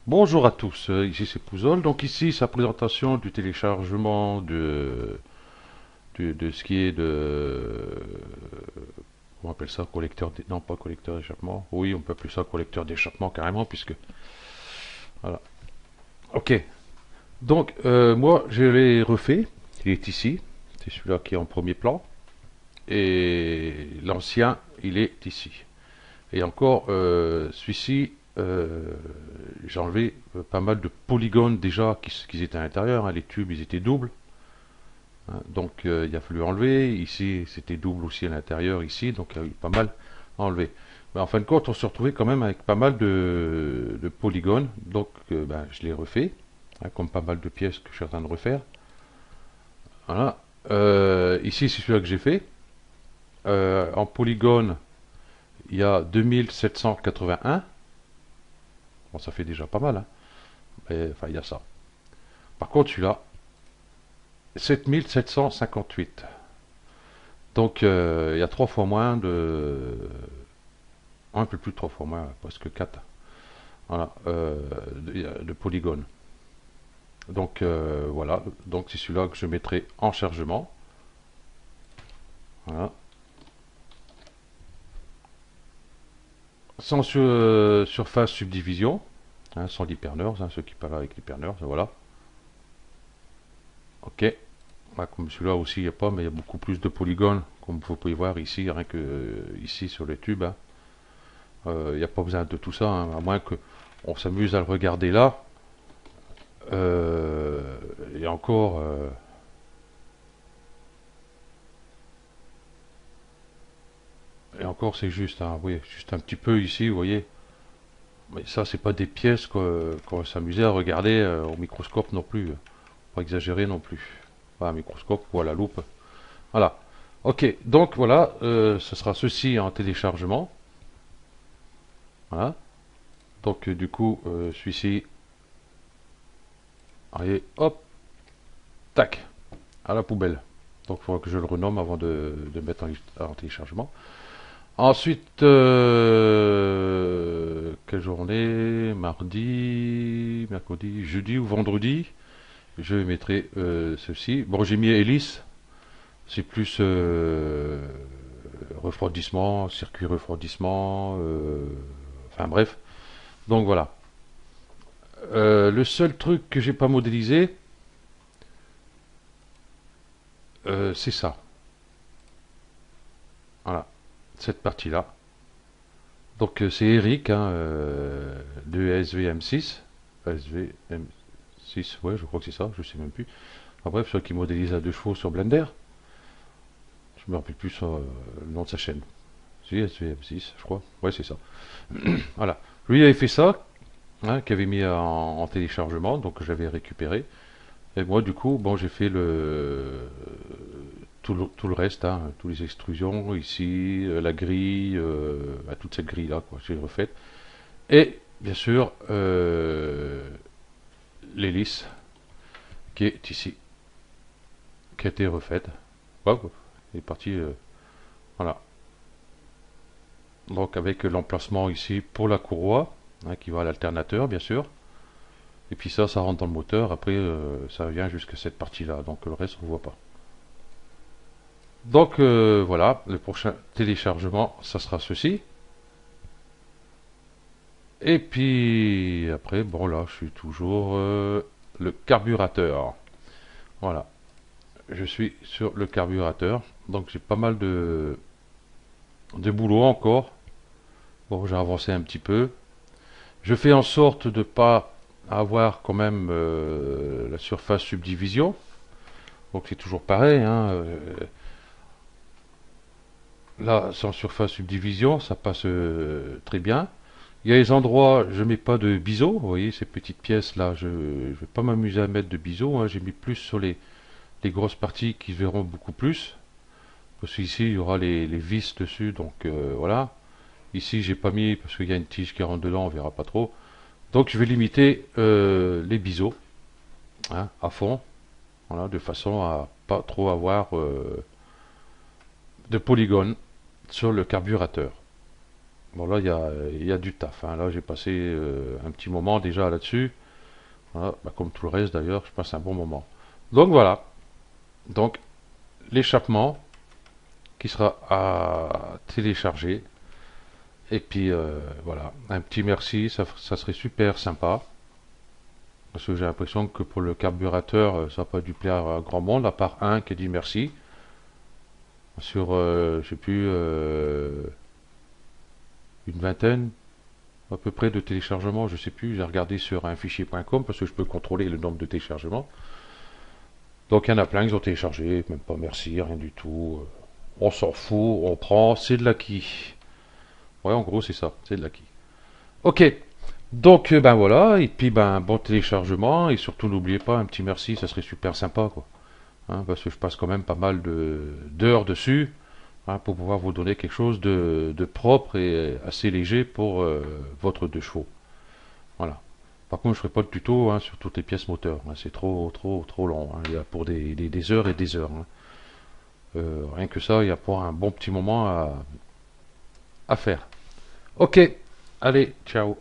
Bonjour à tous, ici c'est Pouzol. Donc ici, sa présentation du téléchargement de ce qui est on appelle ça non pas collecteur d'échappement. Oui, on peut appeler ça collecteur d'échappement carrément, puisque voilà. Ok. Donc moi, je l'ai refait. Il est ici. C'est celui-là qui est en premier plan. Et l'ancien, il est ici. Et encore, celui-ci, j'ai enlevé pas mal de polygones déjà qui étaient à l'intérieur, hein. Les tubes, ils étaient doubles, hein. Donc il a fallu enlever. Ici, c'était double aussi à l'intérieur, ici, donc il y a eu pas mal à enlever. Mais en fin de compte, on se retrouvait quand même avec pas mal de polygones. Donc ben, je l'ai refait, hein, comme pas mal de pièces que je suis en train de refaire. Voilà. Ici, c'est celui-là que j'ai fait. En polygone, il y a 2781. Bon, ça fait déjà pas mal, hein. Mais, enfin, il y a ça. Par contre, celui-là, 7758. Donc, il y a trois fois moins un peu plus de trois fois moins, presque 4. Voilà, de polygones. Donc, voilà. Donc, c'est celui-là que je mettrai en chargement. Voilà. Sans surface subdivision, hein, sans l'hyperneur, hein, ceux qui parlent avec l'hyperneur, voilà. Ok. Là, comme celui-là aussi, il n'y a pas, mais il y a beaucoup plus de polygones, comme vous pouvez voir ici, rien que ici sur le tube, hein. Il n'y a pas besoin de tout ça, hein, à moins que on s'amuse à le regarder là. Euh, et encore, c'est juste, hein, oui, juste un petit peu ici, vous voyez. Mais ça, c'est pas des pièces qu'on s'amusait à regarder au microscope non plus. Pas exagérer non plus. Pas un microscope ou à la loupe. Voilà. Ok, donc voilà, ce sera ceci en téléchargement. Voilà. Donc du coup, celui-ci, allez, hop, tac, à la poubelle. Donc il faudra que je le renomme avant de mettre en téléchargement. Ensuite, quelle journée? Mardi, mercredi, jeudi ou vendredi. Je mettrai ceci. Bon, j'ai mis hélice. C'est plus refroidissement, circuit refroidissement. Enfin bref. Donc voilà. Le seul truc que j'ai pas modélisé, c'est ça. Voilà. Cette partie-là. Donc c'est Eric, hein, de SVM6. SVM6, ouais, je crois que c'est ça, je sais même plus. Enfin, bref, celui qui modélise à deux chevaux sur Blender. Je me rappelle plus le nom de sa chaîne. C'est SVM6, je crois. Ouais, c'est ça. Voilà. Lui il avait fait ça, hein, qui avait mis en téléchargement, donc j'avais récupéré. Et moi, du coup, bon, j'ai fait tout le reste, hein, toutes les extrusions ici, la grille, toute cette grille là, quoi, j'ai refait. Et bien sûr, l'hélice qui est ici, qui a été refaite. Wow, elle est partie, voilà. Donc avec l'emplacement ici pour la courroie, hein, qui va à l'alternateur, bien sûr. Et puis ça rentre dans le moteur. Après, ça vient jusqu'à cette partie-là. Donc le reste, on ne voit pas. Donc voilà, le prochain téléchargement, ça sera ceci. Et puis après, bon là, je suis toujours le carburateur. Voilà, je suis sur le carburateur. Donc j'ai pas mal de boulot encore. Bon, j'ai avancé un petit peu. Je fais en sorte de pas avoir quand même la surface subdivision. Donc c'est toujours pareil, hein, là, sans surface subdivision, ça passe très bien. Il y a les endroits, je mets pas de biseau. Vous voyez ces petites pièces là, je vais pas m'amuser à mettre de biseau, hein. J'ai mis plus sur les grosses parties qui se verront beaucoup plus. Parce qu'ici il y aura les vis dessus, donc voilà. Ici j'ai pas mis parce qu'il y a une tige qui rentre dedans, on verra pas trop. Donc je vais limiter les biseaux, hein, à fond, voilà, de façon à pas trop avoir de polygones sur le carburateur. Bon, là, il y a du taf, hein. Là, j'ai passé un petit moment déjà là-dessus. Voilà, bah, comme tout le reste d'ailleurs, je passe un bon moment. Donc voilà. Donc, l'échappement qui sera à télécharger. Et puis voilà, un petit merci, ça serait super sympa. Parce que j'ai l'impression que pour le carburateur, ça n'a pas dû plaire à grand monde, à part un qui a dit merci. Sur, je sais plus, une vingtaine à peu près de téléchargements, je sais plus. J'ai regardé sur un fichier.com parce que je peux contrôler le nombre de téléchargements. Donc il y en a plein qui ont téléchargé, même pas merci, rien du tout. On s'en fout, on prend, c'est de l'acquis. Ouais, en gros, c'est ça, c'est de l'acquis. Ok, donc ben voilà, et puis ben bon téléchargement, et surtout n'oubliez pas un petit merci, ça serait super sympa quoi. Hein, parce que je passe quand même pas mal d'heures dessus, hein, pour pouvoir vous donner quelque chose de propre et assez léger pour votre 2 chevaux. Voilà. Par contre, je ferai pas de tuto, hein, sur toutes les pièces moteurs, hein, c'est trop long, hein. Il y a pour des heures et des heures, hein. Rien que ça, il y a pour un bon petit moment à faire. Ok, allez, ciao.